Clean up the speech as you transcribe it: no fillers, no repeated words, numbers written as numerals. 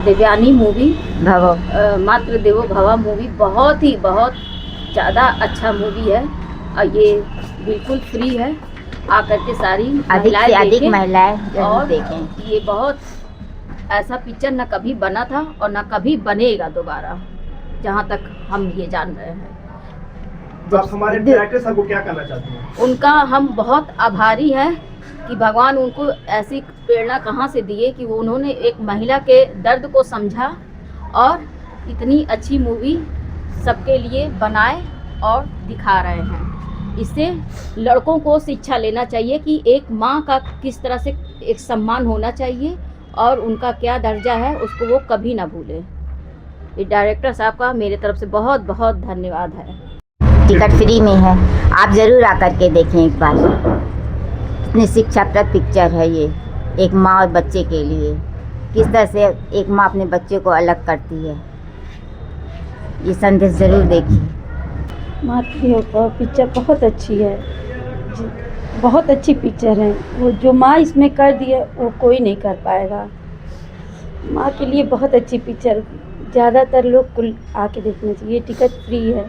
Devyani movie भव मातृ देवो भवा मूवी बहुत ज़्यादा अच्छा मूवी है और ये बिल्कुल फ्री है। आकर के सारी अधिक से अधिक देखें महिलाएं जरूर और देखें। ये बहुत ऐसा पिक्चर न कभी बना था और न कभी बनेगा दोबारा, जहाँ तक हम ये जान रहे हैं। आप हमारे डायरेक्टर साहब को क्या कहना चाहते हैं? उनका हम बहुत आभारी हैं कि भगवान उनको ऐसी प्रेरणा कहाँ से दिए कि वो उन्होंने एक महिला के दर्द को समझा और इतनी अच्छी मूवी सबके लिए बनाए और दिखा रहे हैं। इससे लड़कों को शिक्षा लेना चाहिए कि एक माँ का किस तरह से एक सम्मान होना चाहिए और उनका क्या दर्जा है, उसको वो कभी ना भूले। ये डायरेक्टर साहब का मेरे तरफ से बहुत बहुत धन्यवाद है। टिकट फ्री में है, आप ज़रूर आकर के देखें एक बार। कितनी शिक्षाप्रद पिक्चर है ये, एक माँ और बच्चे के लिए किस तरह से एक माँ अपने बच्चे को अलग करती है। ये संदेश ज़रूर देखिए। मातृदेवो पिक्चर बहुत अच्छी है, बहुत अच्छी पिक्चर है। वो जो माँ इसमें कर दी है वो कोई नहीं कर पाएगा। माँ के लिए बहुत अच्छी पिक्चर, ज़्यादातर लोग को आके देखना चाहिए। टिकट फ्री है।